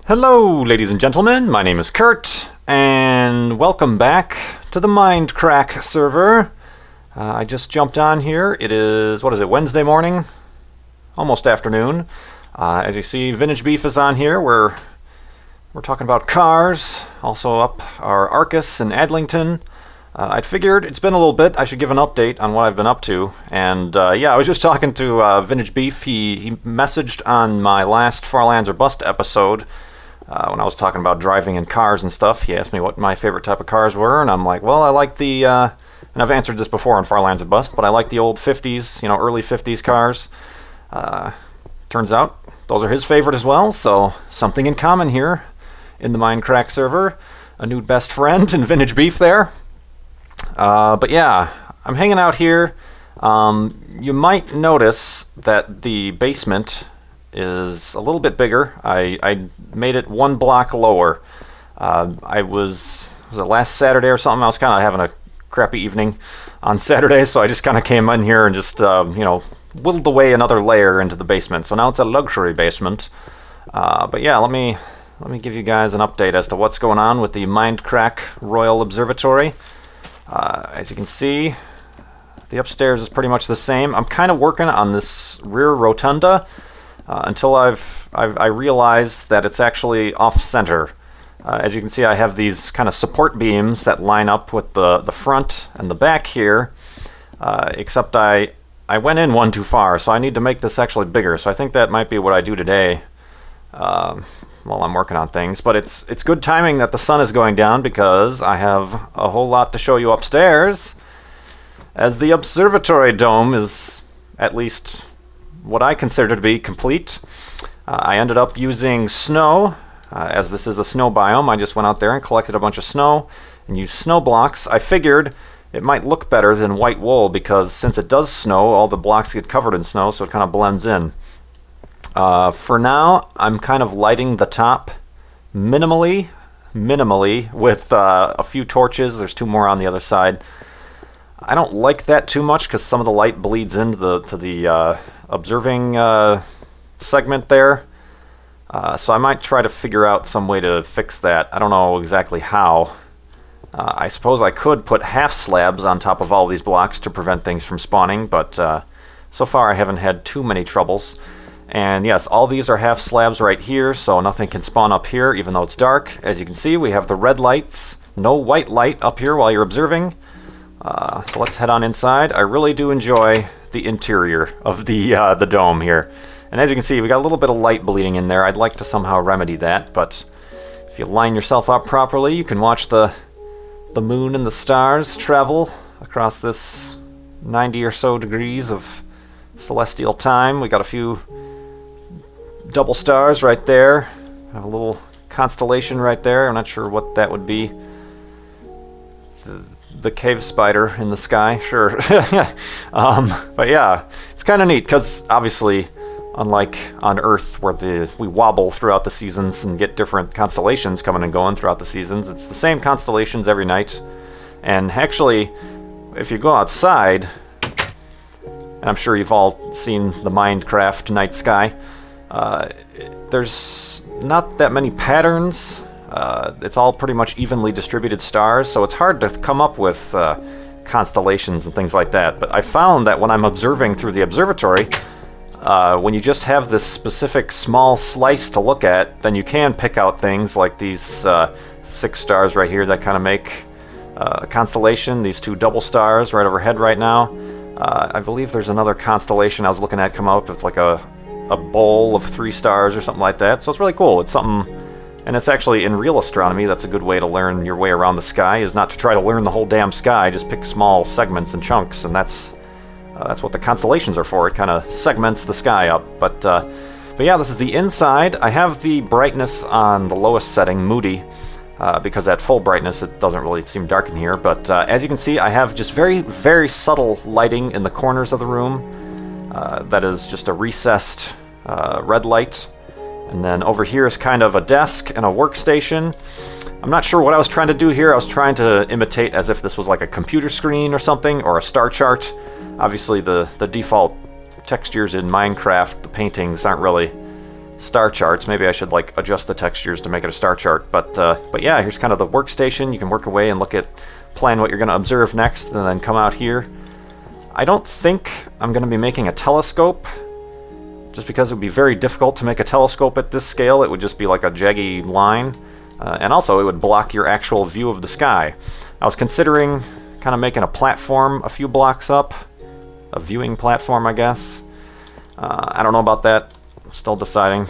Hello, ladies and gentlemen, my name is Kurt, and welcome back to the MindCrack server. I just jumped on here. It is, Wednesday morning? Almost afternoon. As you see, Vintage Beef is on here. We're talking about cars, also up our Arcus and Adlington. I'd figured it's been a little bit, I should give an update on what I've been up to. And yeah, I was just talking to Vintage Beef. He messaged on my last Farlands or Bust episode when I was talking about driving in cars and stuff. He asked me what my favorite type of cars were, and I'm like, well, I like the, and I've answered this before on Farlands or Bust, but I like the old 50s, you know, early 50s cars. Turns out those are his favorite as well, so something in common here in the MindCrack server. A new best friend in Vintage Beef there. But yeah, I'm hanging out here. You might notice that the basement is a little bit bigger. I made it one block lower. Was it last Saturday or something? I was kind of having a crappy evening on Saturday, so I just kind of came in here and just, you know, whittled away another layer into the basement. So now it's a luxury basement. But yeah, let me give you guys an update as to what's going on with the MindCrack Royal Observatory. As you can see, the upstairs is pretty much the same. I'm kind of working on this rear rotunda until I realize that it's actually off-center. As you can see, I have these kind of support beams that line up with the front and the back here, except I went in one too far, so I need to make this actually bigger. So I think that might be what I do today while I'm working on things. But it's good timing that the sun is going down, because I have a whole lot to show you upstairs, as the observatory dome is at least what I consider to be complete. I ended up using snow, as this is a snow biome. I just went out there and collected a bunch of snow and used snow blocks. I figured it might look better than white wool, because since it does snow, all the blocks get covered in snow, so it kind of blends in. For now, I'm kind of lighting the top minimally with a few torches. There's two more on the other side. I don't like that too much, because some of the light bleeds into the observing segment there. So I might try to figure out some way to fix that. I don't know exactly how. I suppose I could put half slabs on top of all these blocks to prevent things from spawning, but so far I haven't had too many troubles. And yes, all these are half slabs right here, so nothing can spawn up here, even though it's dark. As you can see, we have the red lights, no white light up here while you're observing. So let's head on inside. I really do enjoy the interior of the dome here. And as you can see, we got a little bit of light bleeding in there. I'd like to somehow remedy that, but if you line yourself up properly, you can watch the moon and the stars travel across this 90 or so degrees of celestial time. We got a few double stars right there. A little constellation right there. I'm not sure what that would be. The cave spider in the sky, sure. But yeah, it's kind of neat, because obviously, unlike on Earth, where we wobble throughout the seasons and get different constellations coming and going throughout the seasons, it's the same constellations every night. And actually, if you go outside, and I'm sure you've all seen the Minecraft night sky, there's not that many patterns. It's all pretty much evenly distributed stars, so it's hard to come up with constellations and things like that. But I found that when I'm observing through the observatory, when you just have this specific small slice to look at, then you can pick out things like these 6 stars right here that kind of make a constellation, these 2 double stars right overhead right now. I believe there's another constellation I was looking at come up. It's like a bowl of 3 stars or something like that. So it's really cool. It's something, and it's actually in real astronomy, that's a good way to learn your way around the sky, is not to try to learn the whole damn sky. Just pick small segments and chunks, and that's what the constellations are for. It kind of segments the sky up. But yeah, this is the inside. I have the brightness on the lowest setting, moody, because at full brightness it doesn't really seem dark in here. But as you can see, I have just very, very subtle lighting in the corners of the room. That is just a recessed red light. And then over here is kind of a desk and a workstation. I'm not sure what I was trying to do here. I was trying to imitate as if this was like a computer screen or something, or a star chart. Obviously the default textures in Minecraft, the paintings aren't really star charts. Maybe I should like adjust the textures to make it a star chart. But yeah, here's kind of the workstation. You can work away and plan what you're going to observe next, and then come out here. I don't think I'm going to be making a telescope, just because it would be very difficult to make a telescope at this scale. It would just be like a jaggy line, and also it would block your actual view of the sky. I was considering kind of making a platform a few blocks up, a viewing platform, I guess. I don't know about that. I'm still deciding.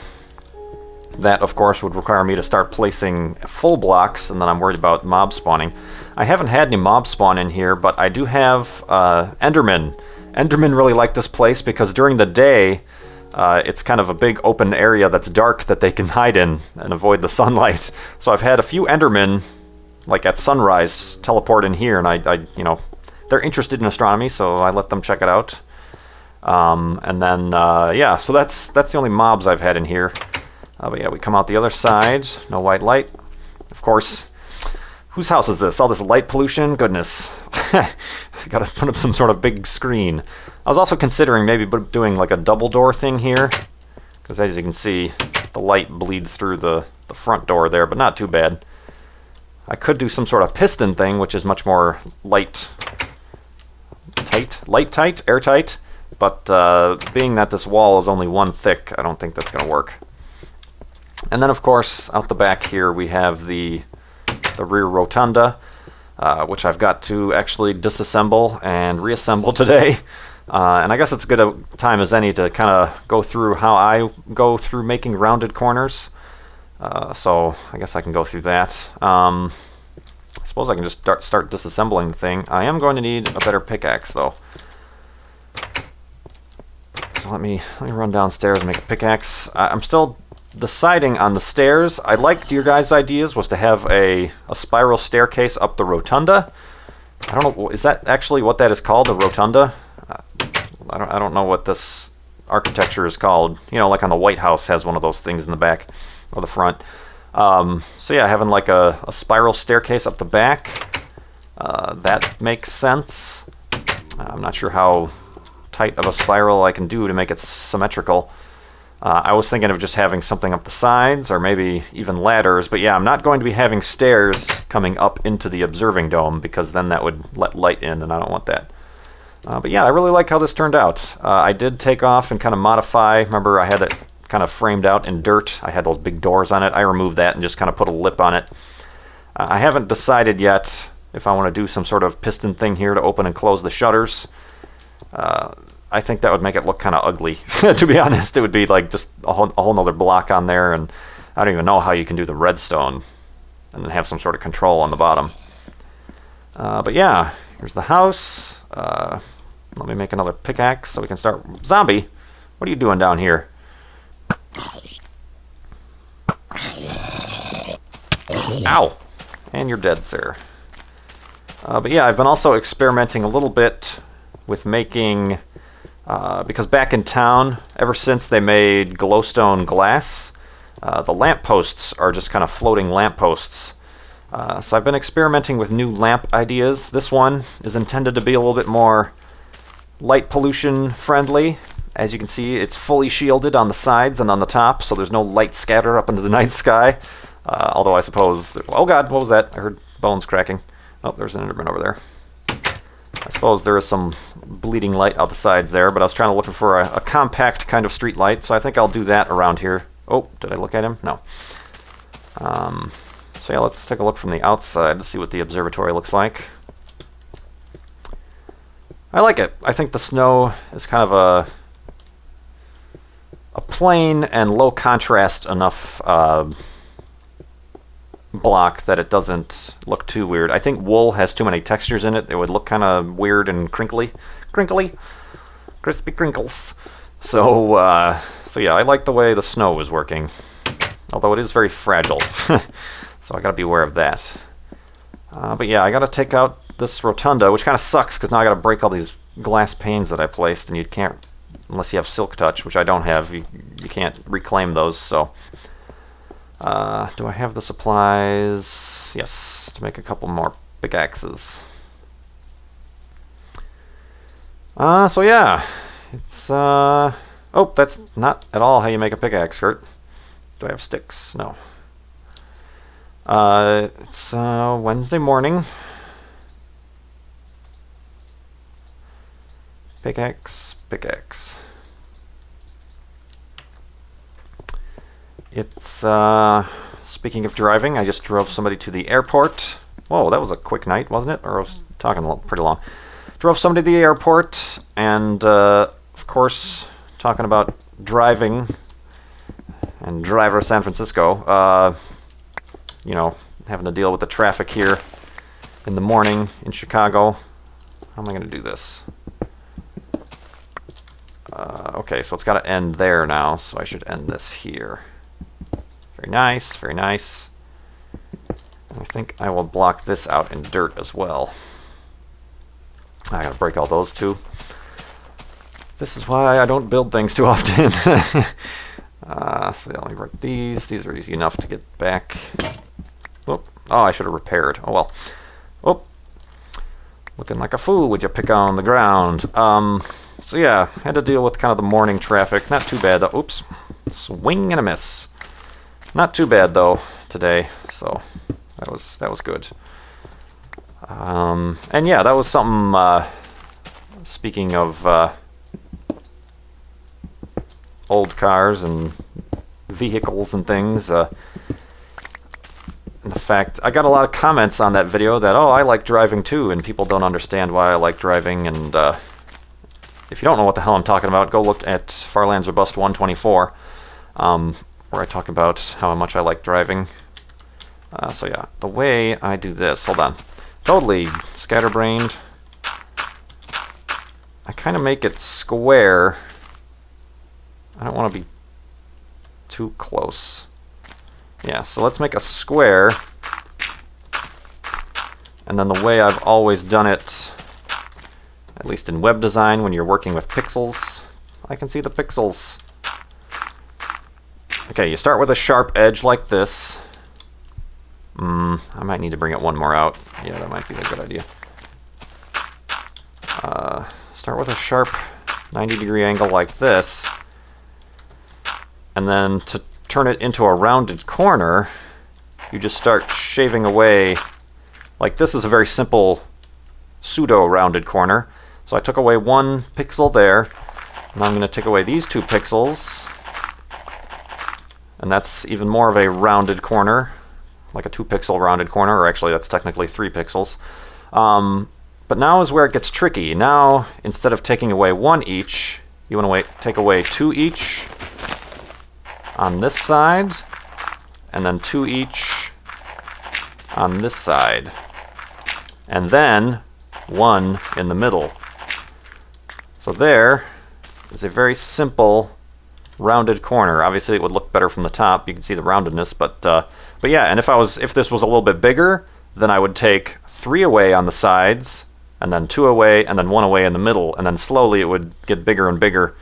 That, of course, would require me to start placing full blocks, and then I'm worried about mob spawning. I haven't had any mob spawn in here, but I do have Enderman. Enderman really like this place because during the day, it's kind of a big open area that's dark that they can hide in and avoid the sunlight. So I've had a few Endermen, like at sunrise, teleport in here, and you know, they're interested in astronomy, so I let them check it out. And then, yeah, so that's the only mobs I've had in here. But yeah, we come out the other side, no white light. Of course, whose house is this? All this light pollution? Goodness. Gotta put up some sort of big screen. I was also considering maybe doing like a double door thing here, because as you can see, the light bleeds through the front door there, but not too bad. I could do some sort of piston thing, which is much more airtight, but being that this wall is only one thick, I don't think that's going to work. And then, of course, out the back here, we have the rear rotunda, which I've got to actually disassemble and reassemble today. And I guess it's as good a time as any to kind of go through how I go through making rounded corners. So I guess I can go through that. I suppose I can just start disassembling the thing. I am going to need a better pickaxe, though. So let me run downstairs and make a pickaxe. I'm still deciding on the stairs. I liked your guys' ideas was to have a spiral staircase up the rotunda. I don't know, is that actually what that is called, a rotunda? I don't know what this architecture is called. You know, like on the White House has one of those things in the back or the front. So yeah, having like a spiral staircase up the back, that makes sense. I'm not sure how tight of a spiral I can do to make it symmetrical. I was thinking of just having something up the sides, or maybe even ladders, but yeah, I'm not going to be having stairs coming up into the observing dome, because then that would let light in, and I don't want that. But yeah, I really like how this turned out. I did take off and kind of modify. Remember, I had it kind of framed out in dirt. I had those big doors on it. I removed that and just kind of put a lip on it. I haven't decided yet if I want to do some sort of piston thing here to open and close the shutters. I think that would make it look kind of ugly. To be honest, it would be like just a whole nother block on there, and I don't even know how you can do the redstone and then have some sort of control on the bottom. But yeah, here's the house. Let me make another pickaxe so we can start. Zombie, what are you doing down here? Ow! And you're dead, sir. But yeah, I've been also experimenting a little bit with making... because back in town, ever since they made glowstone glass, the lampposts are just kind of floating lampposts. So I've been experimenting with new lamp ideas. This one is intended to be a little bit more light pollution friendly. As you can see, it's fully shielded on the sides and on the top, so there's no light scatter up into the night sky. Although I suppose... Oh god, what was that? I heard bones cracking. Oh, there's an Enderman over there. I suppose there is some bleeding light out the sides there, but I was trying to look for a compact kind of street light, so I think I'll do that around here. Oh, did I look at him? No. So yeah, let's take a look from the outside to see what the observatory looks like. I like it. I think the snow is kind of a plain and low contrast enough block that it doesn't look too weird. I think wool has too many textures in it. It would look kind of weird and crinkly. Crispy crinkles. So yeah, I like the way the snow is working. Although it is very fragile. So I gotta be aware of that. But yeah, I gotta take out this rotunda, which kind of sucks because now I gotta break all these glass panes that I placed, and you can't, unless you have silk touch, which I don't have, you can't reclaim those, so... do I have the supplies? Yes, to make a couple more pickaxes. So yeah, it's, oh, that's not at all how you make a pickaxe, Kurt. Do I have sticks? No. It's Wednesday morning. Pickaxe, pickaxe. It's, speaking of driving, I just drove somebody to the airport. Whoa, that was a quick night, wasn't it? Or I was talking pretty long. Drove somebody to the airport, and, of course, talking about driving and driver San Francisco, you know, having to deal with the traffic here in the morning in Chicago. How am I going to do this? Okay, so it's got to end there now, so I should end this here. Very nice, very nice. I think I will block this out in dirt as well. I gotta break all those too. This is why I don't build things too often. So let me break these. These are easy enough to get back. Oh, I should have repaired. Oh well. Oh, looking like a fool with your pick on the ground. So yeah, had to deal with kind of the morning traffic. Not too bad though. Oops, swing and a miss. Not too bad though today. So that was good. And yeah, that was something. Speaking of old cars and vehicles and things, and the fact I got a lot of comments on that video that, oh, I like driving too, and people don't understand why I like driving. And if you don't know what the hell I'm talking about, go look at Farland's Robust 124, where I talk about how much I like driving. So yeah, the way I do this, hold on, totally scatterbrained. I kind of make it square. I don't want to be too close. Yeah, so let's make a square. And then the way I've always done it, at least in web design, when you're working with pixels, I can see the pixels. Okay, you start with a sharp edge like this. I might need to bring it one more out. Yeah, that might be a good idea. Start with a sharp 90-degree angle like this. And then to turn it into a rounded corner, you just start shaving away. Like this is a very simple pseudo-rounded corner. So I took away one pixel there. Now I'm going to take away these 2 pixels. And that's even more of a rounded corner, like a 2-pixel rounded corner, or actually that's technically 3 pixels. But now is where it gets tricky. Now, instead of taking away 1 each, you want to take away 2 each on this side, and then 2 each on this side, and then 1 in the middle. So there is a very simple rounded corner. Obviously it would look better from the top, you can see the roundedness, but yeah, and if this was a little bit bigger, then I would take 3 away on the sides, and then 2 away, and then 1 away in the middle, and then slowly it would get bigger and bigger,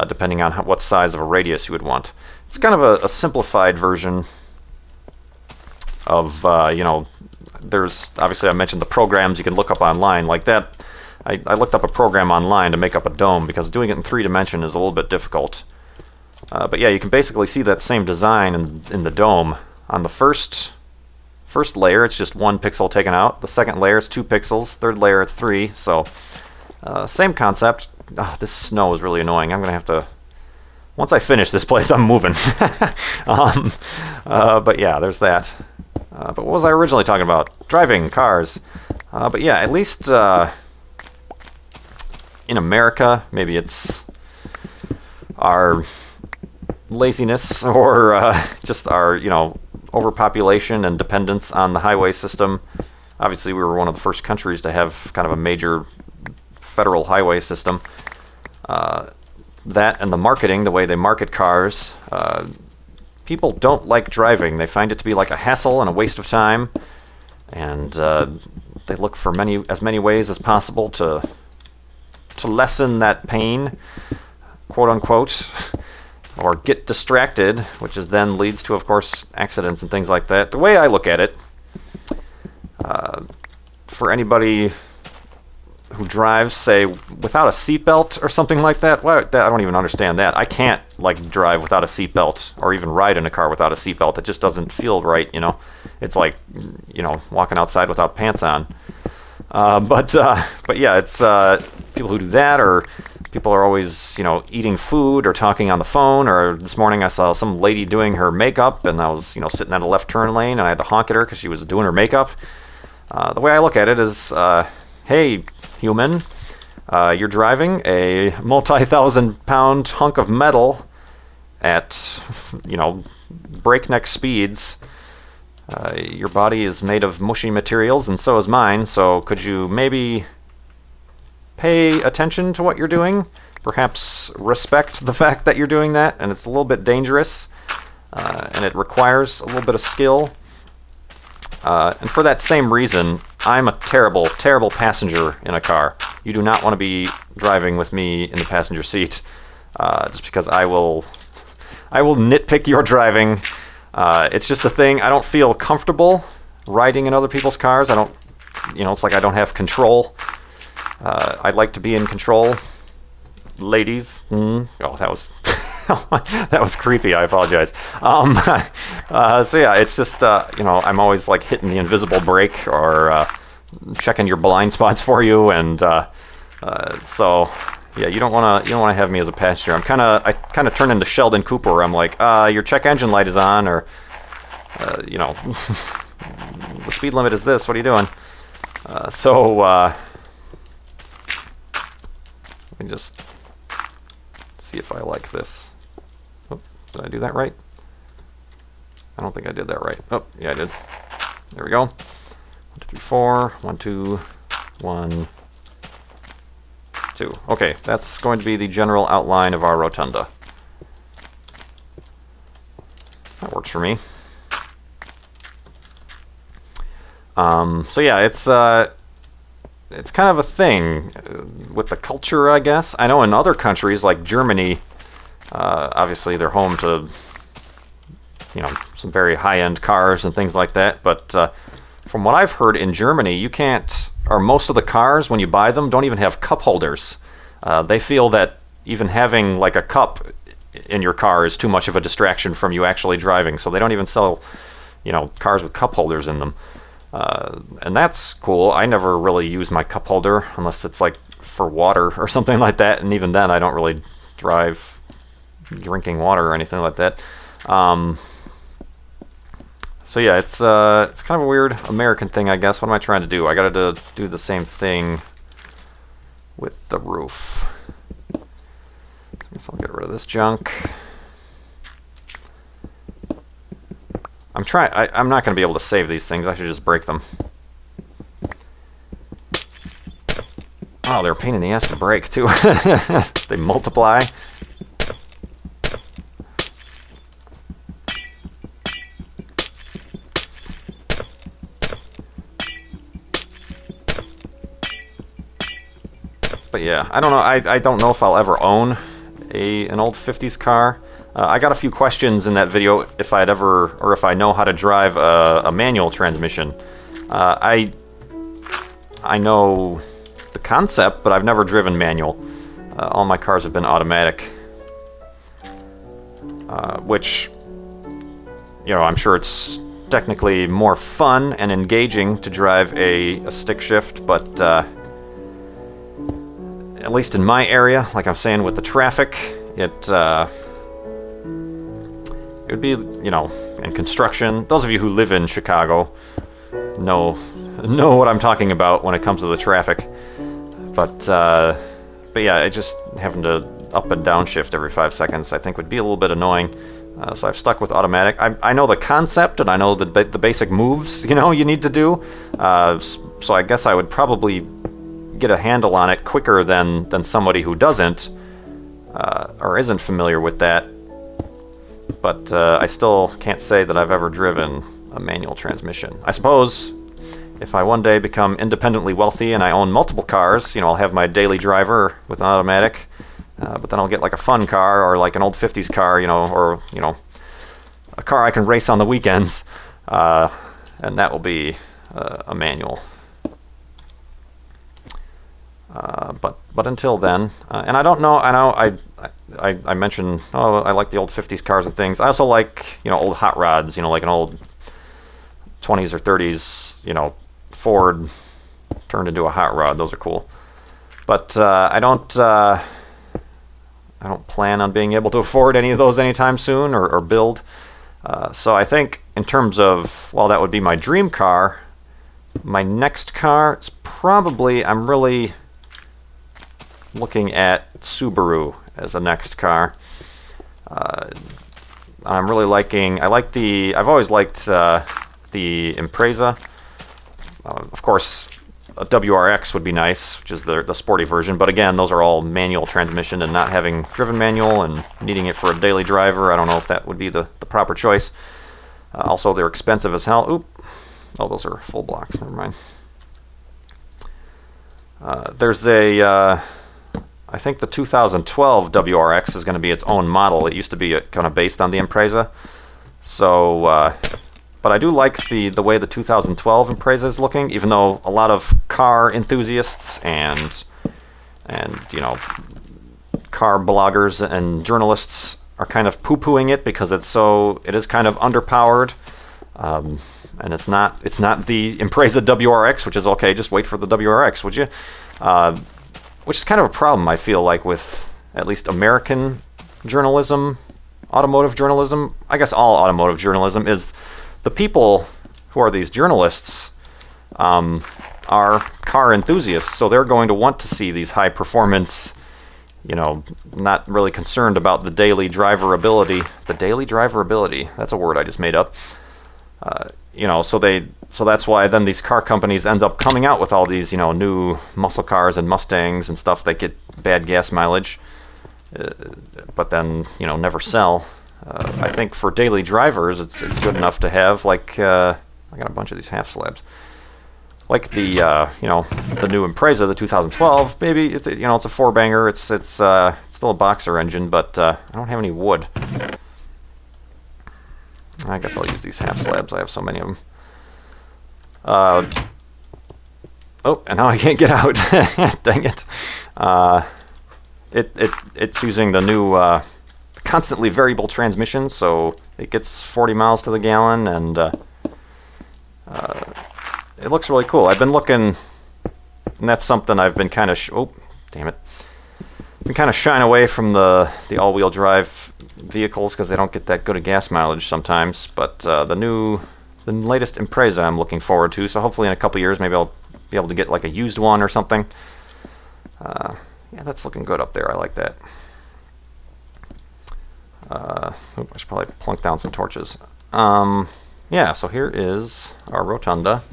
depending on what size of a radius you would want. It's kind of a simplified version of, you know, there's, obviously I mentioned the programs you can look up online, like that. I looked up a program online to make up a dome, because doing it in 3 dimension is a little bit difficult. But yeah, you can basically see that same design in the dome. On the first layer, it's just 1 pixel taken out. The second layer is 2 pixels. Third layer, it's 3. So, same concept. Oh, this snow is really annoying. I'm going to have to... Once I finish this place, I'm moving. But yeah, there's that. But what was I originally talking about? Driving, cars. But yeah, at least in America, maybe it's our laziness or just our, you know, overpopulation and dependence on the highway system. Obviously, we were one of the first countries to have kind of a major federal highway system. That and the marketing, the way they market cars, people don't like driving. They find it to be like a hassle and a waste of time, and they look for as many ways as possible to lessen that pain, quote unquote, or get distracted, which is then leads to, of course, accidents and things like that. The way I look at it, for anybody who drives, say, without a seatbelt or something like that. Well, I don't even understand that. I can't like drive without a seatbelt or even ride in a car without a seatbelt. It just doesn't feel right, you know. It's like, you know, walking outside without pants on. But yeah, it's people who do that, or people are always, you know, eating food or talking on the phone. Or this morning I saw some lady doing her makeup, and I was, you know, sitting at a left turn lane, and I had to honk at her because she was doing her makeup. The way I look at it is, hey, human, you're driving a multi-thousand-pound hunk of metal at, you know, breakneck speeds. Your body is made of mushy materials, and so is mine, so could you maybe pay attention to what you're doing? Perhaps respect the fact that you're doing that, and it's a little bit dangerous, and it requires a little bit of skill. And for that same reason, I'm a terrible, terrible passenger in a car. You do not want to be driving with me in the passenger seat, just because I will nitpick your driving. It's just a thing. I don't feel comfortable riding in other people's cars. I don't, you know, it's like I don't have control. I'd like to be in control. Ladies. Oh, that was that was creepy. I apologize. So yeah, it's just you know, I'm always like hitting the invisible brake or checking your blind spots for you, and so yeah, you don't want to have me as a passenger. I kind of turn into Sheldon Cooper. I'm like, your check engine light is on, or you know, the speed limit is this. What are you doing? Let me just see if I like this. Oh, did I do that right? I don't think I did that right. Oh, yeah, I did. There we go. 1, 2, 3, 4. 1, 2, 1, 2. Okay, that's going to be the general outline of our rotunda. That works for me. So yeah, it's kind of a thing with the culture, I guess. I know in other countries like Germany, obviously they're home to, you know, some very high-end cars and things like that. But from what I've heard in Germany, you can't, or most of the cars when you buy them don't even have cup holders. They feel that even having like a cup in your car is too much of a distraction from you actually driving. So they don't even sell, you know, cars with cup holders in them. And that's cool. I never really use my cup holder unless it's like for water or something like that, and even then I don't really drive drinking water or anything like that. So yeah, it's kind of a weird American thing, I guess. What am I trying to do? I gotta do the same thing with the roof. I guess I'll get rid of this junk. I'm not going to be able to save these things. I should just break them. Oh, they're a pain in the ass to break, too. They multiply. But yeah, I don't know. I don't know if I'll ever own an old 50s car. I got a few questions in that video if I'd ever, or if I know how to drive a manual transmission. I know the concept, but I've never driven manual. All my cars have been automatic, which, you know, I'm sure it's technically more fun and engaging to drive a stick shift, but at least in my area, like I'm saying, with the traffic, it would be, you know, in construction. Those of you who live in Chicago know what I'm talking about when it comes to the traffic. But yeah, just having to up and down shift every 5 seconds, I think, would be a little bit annoying. So I've stuck with automatic. I know the concept, and I know the basic moves, you know, you need to do. So I guess I would probably get a handle on it quicker than somebody who doesn't or isn't familiar with that. But I still can't say that I've ever driven a manual transmission. I suppose if I one day become independently wealthy and I own multiple cars, you know, I'll have my daily driver with an automatic, but then I'll get like a fun car or like an old 50s car, you know, or, you know, a car I can race on the weekends, and that will be a manual. But until then, and I don't know. I mentioned, oh, I like the old 50s cars and things. I also like, you know, old hot rods. You know, like an old 20s or 30s, you know, Ford turned into a hot rod. Those are cool. But I don't plan on being able to afford any of those anytime soon, or build. So I think in terms of, well, that would be my dream car. My next car, it's probably, I'm really looking at Subaru as a next car. I'm really liking, I've always liked the Impreza. Of course, a WRX would be nice, which is the sporty version, but again, those are all manual transmission, and not having driven manual and needing it for a daily driver, I don't know if that would be the proper choice. Also, they're expensive as hell. Oop. Oh, those are full blocks, never mind. There's a, I think the 2012 WRX is going to be its own model. It used to be kind of based on the Impreza. So, but I do like the way the 2012 Impreza is looking, even though a lot of car enthusiasts and you know, car bloggers and journalists are kind of poo-pooing it because it is kind of underpowered. And it's not the Impreza WRX, which is okay, just wait for the WRX, would you? Which is kind of a problem, I feel like, with at least American journalism, automotive journalism. I guess all automotive journalism is the people who are these journalists are car enthusiasts, so they're going to want to see these high performance, you know, not really concerned about the daily driverability. The daily driverability, that's a word I just made up. You know, so that's why then these car companies end up coming out with all these, you know, new muscle cars and Mustangs and stuff that get bad gas mileage, but then, you know, never sell. I think for daily drivers, it's good enough to have, like, I got a bunch of these half slabs, like the you know, the new Impreza, the 2012. Maybe it's, you know, it's a four banger. It's still a boxer engine, but I don't have any wood. I guess I'll use these half slabs. I have so many of them. Oh, and now I can't get out. Dang it. It's using the new constantly variable transmission, so it gets 40 miles to the gallon, and it looks really cool. I've been looking, and that's something I've been kind of oh, damn it. Been kind of shying away from the all-wheel drive vehicles because they don't get that good a gas mileage sometimes. But the latest Impreza I'm looking forward to. So hopefully in a couple years, maybe I'll be able to get like a used one or something. Yeah, that's looking good up there. I like that. I should probably plunk down some torches. Yeah, so here is our Rotunda.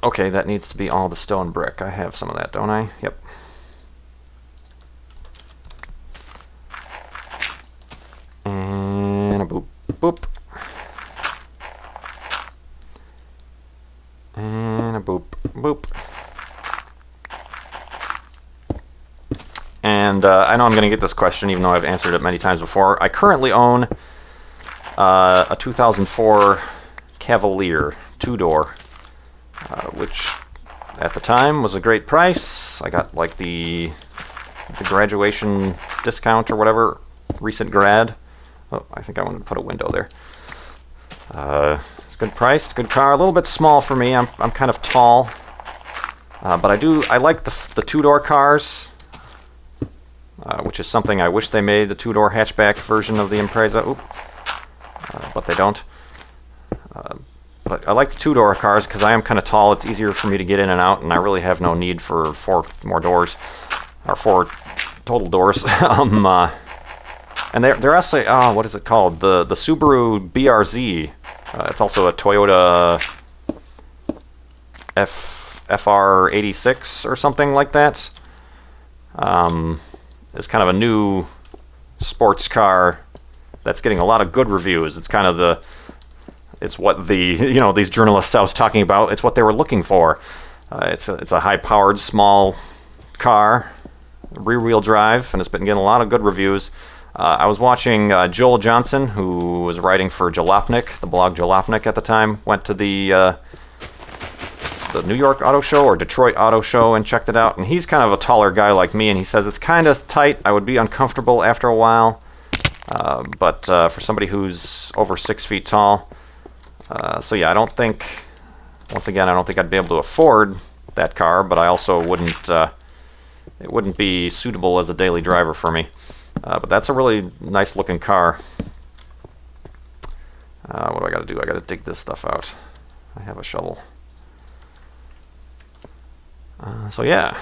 Okay, that needs to be all the stone brick. I have some of that, don't I? Yep. And a boop, boop. And a boop, boop. And I know I'm going to get this question, even though I've answered it many times before. I currently own a 2004 Cavalier, two-door. Which at the time was a great price. I got like the graduation discount or whatever, recent grad. Oh, I think I wanted to put a window there. It's a good price, good car. A little bit small for me. I'm kind of tall, but I like the two-door cars, which is something I wish they made, a two-door hatchback version of the Impreza. Oop. But they don't. But I like the two-door cars because I am kind of tall. It's easier for me to get in and out, and I really have no need for 4 more doors, or 4 total doors. And they're actually, what is it called? The Subaru BRZ. It's also a Toyota FR86 or something like that. It's kind of a new sports car that's getting a lot of good reviews. It's kind of it's what these journalists I was talking about, it's what they were looking for. It's a high-powered, small car, rear-wheel drive, and it's been getting a lot of good reviews. I was watching Joel Johnson, who was writing for Jalopnik, the blog Jalopnik at the time, went to the the New York Auto Show or Detroit Auto Show and checked it out. And he's kind of a taller guy like me, and he says it's kind of tight. I would be uncomfortable after a while. But for somebody who's over 6 feet tall. So yeah, I don't think, once again, I don't think I'd be able to afford that car, but I also wouldn't, it wouldn't be suitable as a daily driver for me. But that's a really nice looking car. What do I got to do? I got to dig this stuff out. I have a shovel. So yeah,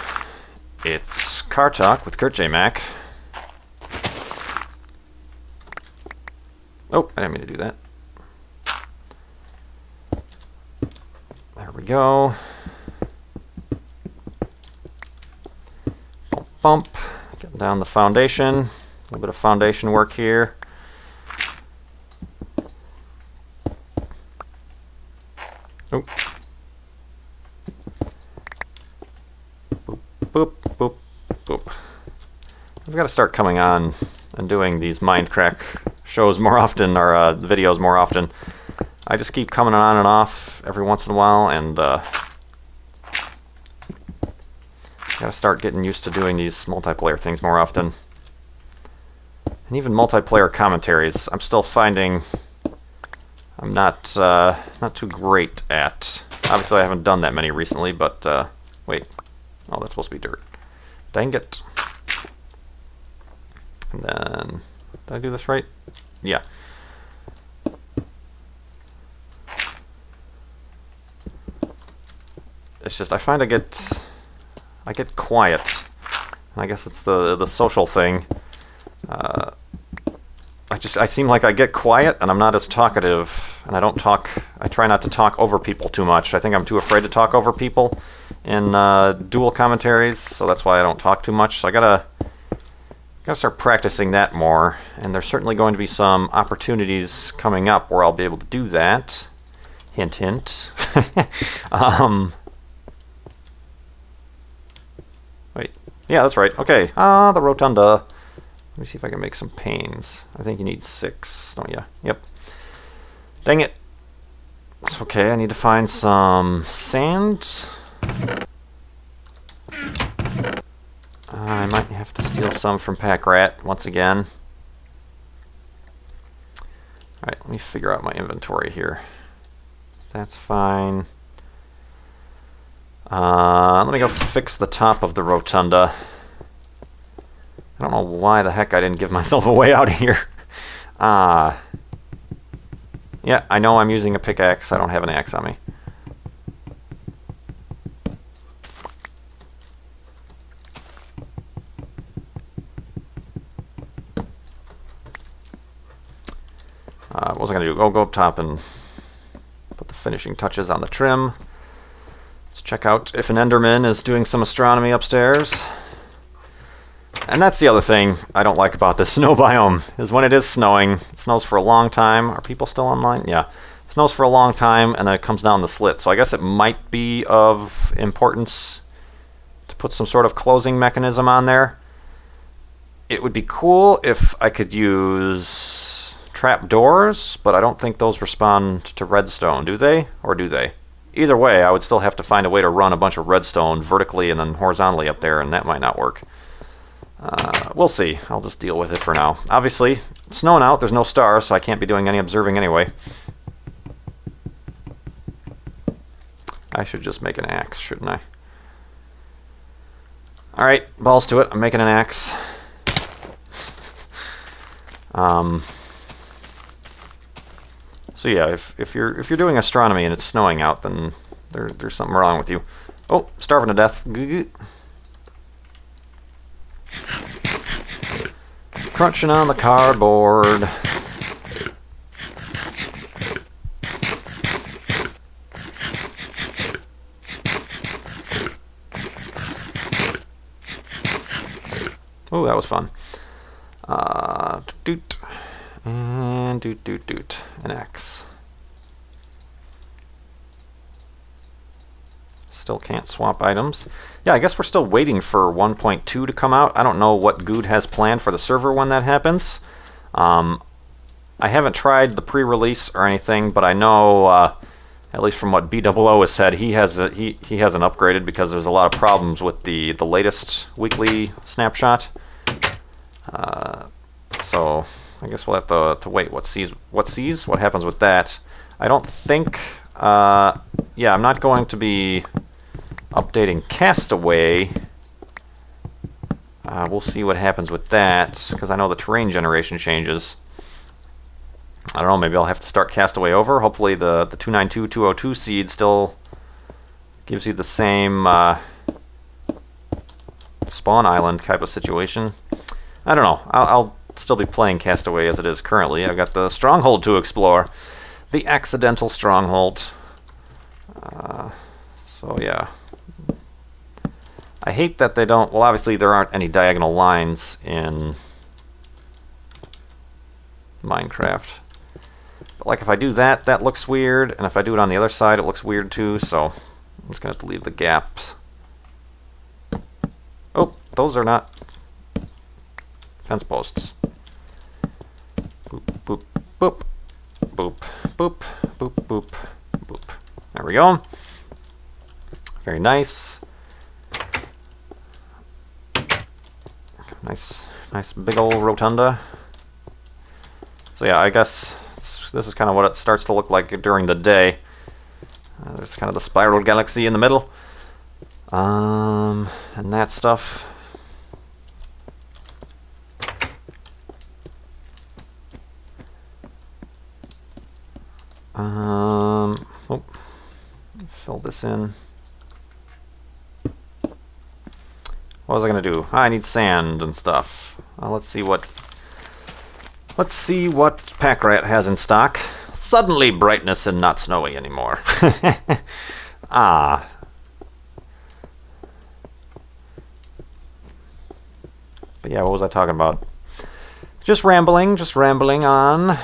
it's Car Talk with KurtJMac. Oh, I didn't mean to do that. There we go. Bump, bump. Getting down the foundation. A little bit of foundation work here. Oh. Boop, boop, boop, boop. I've got to start coming on and doing these MindCrack shows more often, or videos more often. I just keep coming on and off every once in a while, and gotta start getting used to doing these multiplayer things more often. And even multiplayer commentaries, I'm still finding I'm not too great at. Obviously, I haven't done that many recently, but wait. Oh, that's supposed to be dirt. Dang it. And then, did I do this right? Yeah. It's just I find I get quiet, and I guess it's the social thing. I seem like I get quiet, and I'm not as talkative, and I try not to talk over people too much. I think I'm too afraid to talk over people in dual commentaries, so that's why I don't talk too much. So I gotta start practicing that more, and there's certainly going to be some opportunities coming up where I'll be able to do that. Hint, hint. Wait, yeah, that's right. Okay, the Rotunda. Let me see if I can make some panes. I think you need 6, don't you? Yep. Dang it. It's okay, I need to find some sand. I might have to steal some from Pack Rat once again. Alright, let me figure out my inventory here. That's fine. Let me go fix the top of the Rotunda. I don't know why the heck I didn't give myself a way out of here. Yeah, I know I'm using a pickaxe. I don't have an axe on me. What was I going to do? Go up top and put the finishing touches on the trim. Let's check out if an Enderman is doing some astronomy upstairs. And that's the other thing I don't like about the snow biome, is when it is snowing, it snows for a long time. Are people still online? Yeah. It snows for a long time, and then it comes down the slit. So I guess it might be of importance to put some sort of closing mechanism on there. It would be cool if I could use trap doors, but I don't think those respond to redstone, do they? Or do they? Either way, I would still have to find a way to run a bunch of redstone vertically and then horizontally up there, and that might not work. We'll see. I'll just deal with it for now. Obviously, it's snowing out. There's no stars, so I can't be doing any observing anyway. I should just make an axe, shouldn't I? Alright, balls to it. I'm making an axe. So yeah, if you're doing astronomy and it's snowing out, then there's something wrong with you. Oh, starving to death. Crunching on the cardboard. Oh, that was fun. Doot. And doot, doot, doot. An X. Still can't swap items. Yeah, I guess we're still waiting for 1.2 to come out. I don't know what Good has planned for the server when that happens. I haven't tried the pre-release or anything, but I know, At least from what BOO has said, he hasn't upgraded because there's a lot of problems with the latest weekly snapshot. So I guess we'll have to wait. What happens with that? I don't think. Yeah, I'm not going to be updating Castaway. We'll see what happens with that, because I know the terrain generation changes. I don't know, maybe I'll have to start Castaway over. Hopefully the 292.202 seed still gives you the same spawn island type of situation. I don't know. I'll still be playing Castaway as it is currently. I've got the stronghold to explore. The accidental stronghold. So yeah. I hate that they don't... Well, obviously there aren't any diagonal lines in Minecraft. But like if I do that, that looks weird. And if I do it on the other side, it looks weird too. So I'm just going to have to leave the gaps. Oh, those are not fence posts. Boop, boop, boop. Boop, boop, boop, boop, boop. There we go. Very nice. Nice big old rotunda. So yeah, I guess this is kind of what it starts to look like during the day. There's kind of the spiral galaxy in the middle. And that stuff. Oh, fill this in. What was I gonna do? I need sand and stuff. Let's see what Pack Rat has in stock. Suddenly brightness and not snowy anymore. Ah. But yeah, what was I talking about? Just rambling on.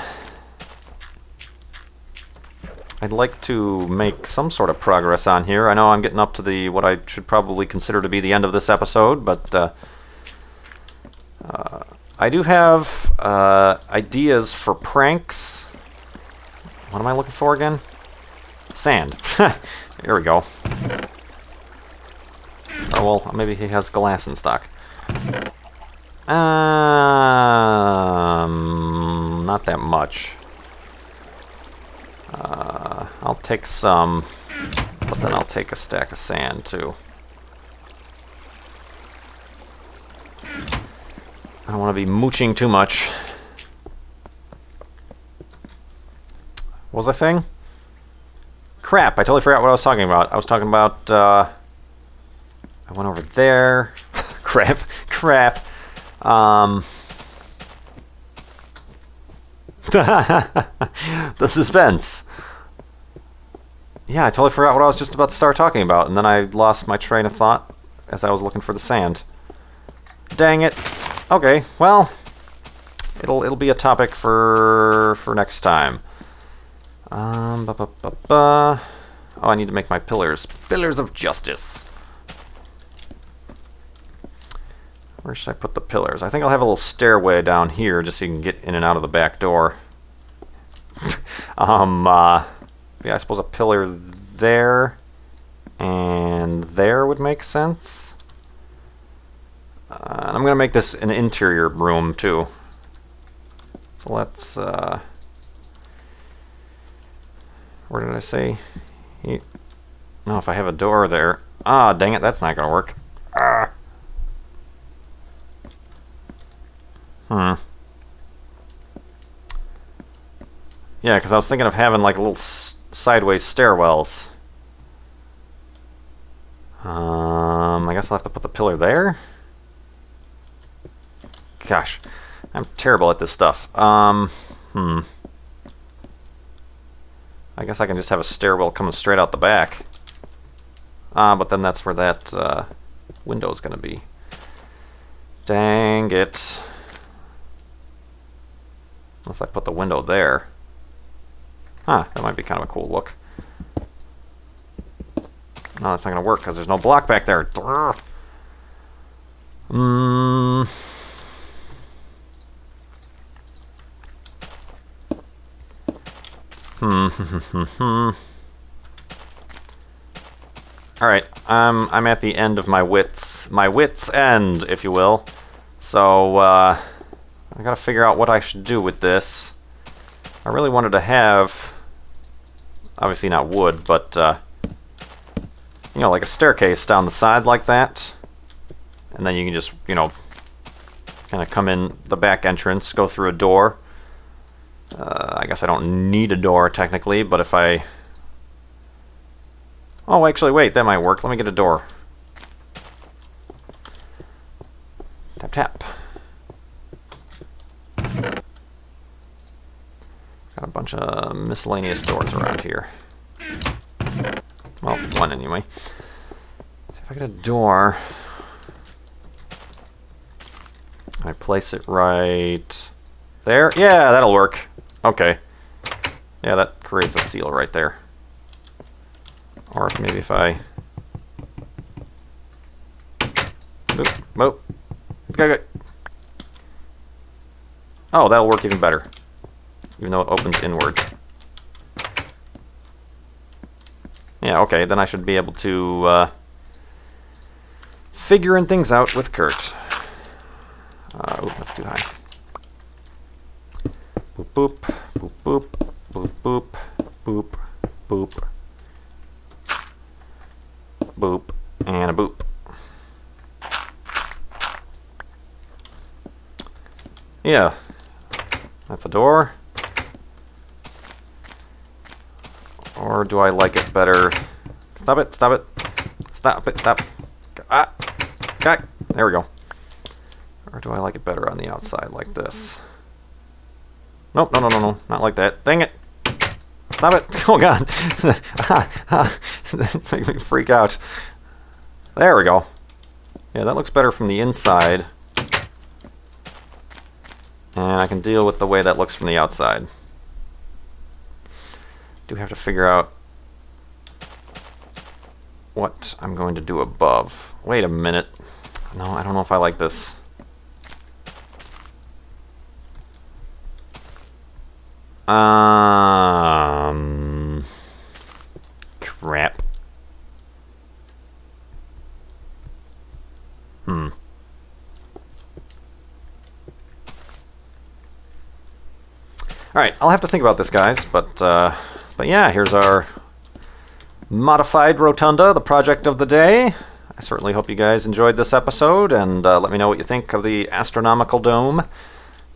I'd like to make some sort of progress on here. I know I'm getting up to what I should probably consider to be the end of this episode, but I do have ideas for pranks. What am I looking for again? Sand. Here we go. Oh, well, maybe he has glass in stock. Not that much. I'll take some, but then I'll take a stack of sand too. I don't want to be mooching too much. What was I saying? Crap, I totally forgot what I was talking about. I was talking about, I went over there. Crap. The suspense. Yeah, I totally forgot what I was just about to start talking about, and then I lost my train of thought as I was looking for the sand. Dang it. Okay, well, it'll be a topic for next time. Oh, I need to make my pillars. Pillars of justice. Where should I put the pillars? I think I'll have a little stairway down here just so you can get in and out of the back door. Yeah, I suppose a pillar there and there would make sense. And I'm going to make this an interior room too. So let's, where did I say? No, if I have a door there. Ah, dang it, that's not going to work. Yeah, because I was thinking of having like a little sideways stairwells. I guess I'll have to put the pillar there. Gosh, I'm terrible at this stuff. I guess I can just have a stairwell coming straight out the back. But then that's where that window is going to be. Dang it. Unless I put the window there. Huh, that might be kind of a cool look. No, that's not going to work because there's no block back there. Alright, I'm at the end of my wits end, if you will. So, I gotta figure out what I should do with this. I really wanted to have, obviously not wood, but, you know, like a staircase down the side like that. And then you can just, you know, kind of come in the back entrance, go through a door. I guess I don't need a door, technically, but if I... Oh, actually, wait, that might work. Let me get a door. Tap, tap. Got a bunch of miscellaneous doors around here. Well, one anyway. See if I get a door. I place it right there. Yeah, that'll work. Okay. Yeah, that creates a seal right there. Or maybe if I... Boop, boop. Okay. Oh, that'll work even better. Even though it opens inward. Yeah, okay, then I should be able to figuring things out with Kurt. Oh, that's too high. Boop, boop, boop, boop, boop, boop, boop, boop. Boop, and a boop. Yeah, that's a door. Or do I like it better? Stop it, stop it. Stop it, stop. Ah, okay, there we go. Or do I like it better on the outside like this? Nope, no, no, no, no, not like that. Dang it. Stop it! Oh god! That's making me freak out. There we go. Yeah, that looks better from the inside. And I can deal with the way that looks from the outside. Do have to figure out what I'm going to do above. Wait a minute. No, I don't know if I like this. Crap. Alright, I'll have to think about this, guys, but yeah, here's our modified Rotunda, the project of the day. I certainly hope you guys enjoyed this episode, and let me know what you think of the astronomical dome.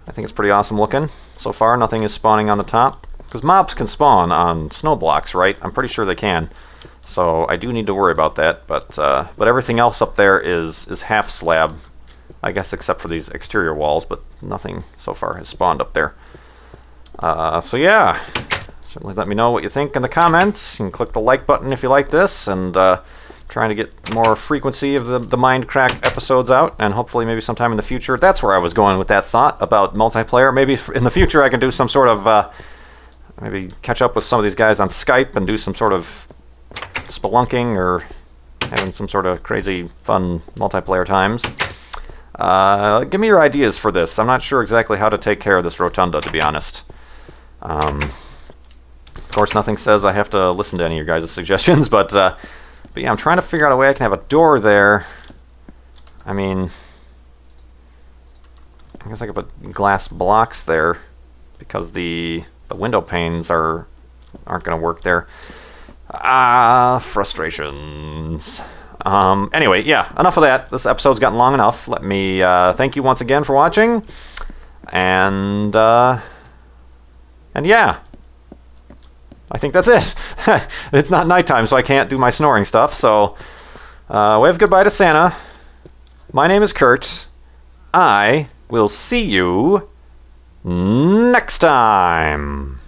I think it's pretty awesome looking. So far, nothing is spawning on the top. Because mobs can spawn on snow blocks, right? I'm pretty sure they can. So I do need to worry about that. But everything else up there is half slab. I guess except for these exterior walls, but nothing so far has spawned up there. So yeah, certainly let me know what you think in the comments. You can click the like button if you like this, and trying to get more frequency of the MindCrack episodes out, and hopefully maybe sometime in the future. That's where I was going with that thought about multiplayer. Maybe in the future I can do some sort of, maybe catch up with some of these guys on Skype and do some sort of spelunking or having some sort of crazy fun multiplayer times. Give me your ideas for this. I'm not sure exactly how to take care of this Rotunda, to be honest. Of course, nothing says I have to listen to any of your guys' suggestions, but yeah, I'm trying to figure out a way I can have a door there. I mean, I guess I could put glass blocks there because the window panes aren't going to work there. Frustrations. Anyway, yeah, enough of that. This episode's gotten long enough. Let me thank you once again for watching, and yeah. I think that's it. It's not nighttime, so I can't do my snoring stuff, so wave goodbye to Santa. My name is Kurt. I will see you next time.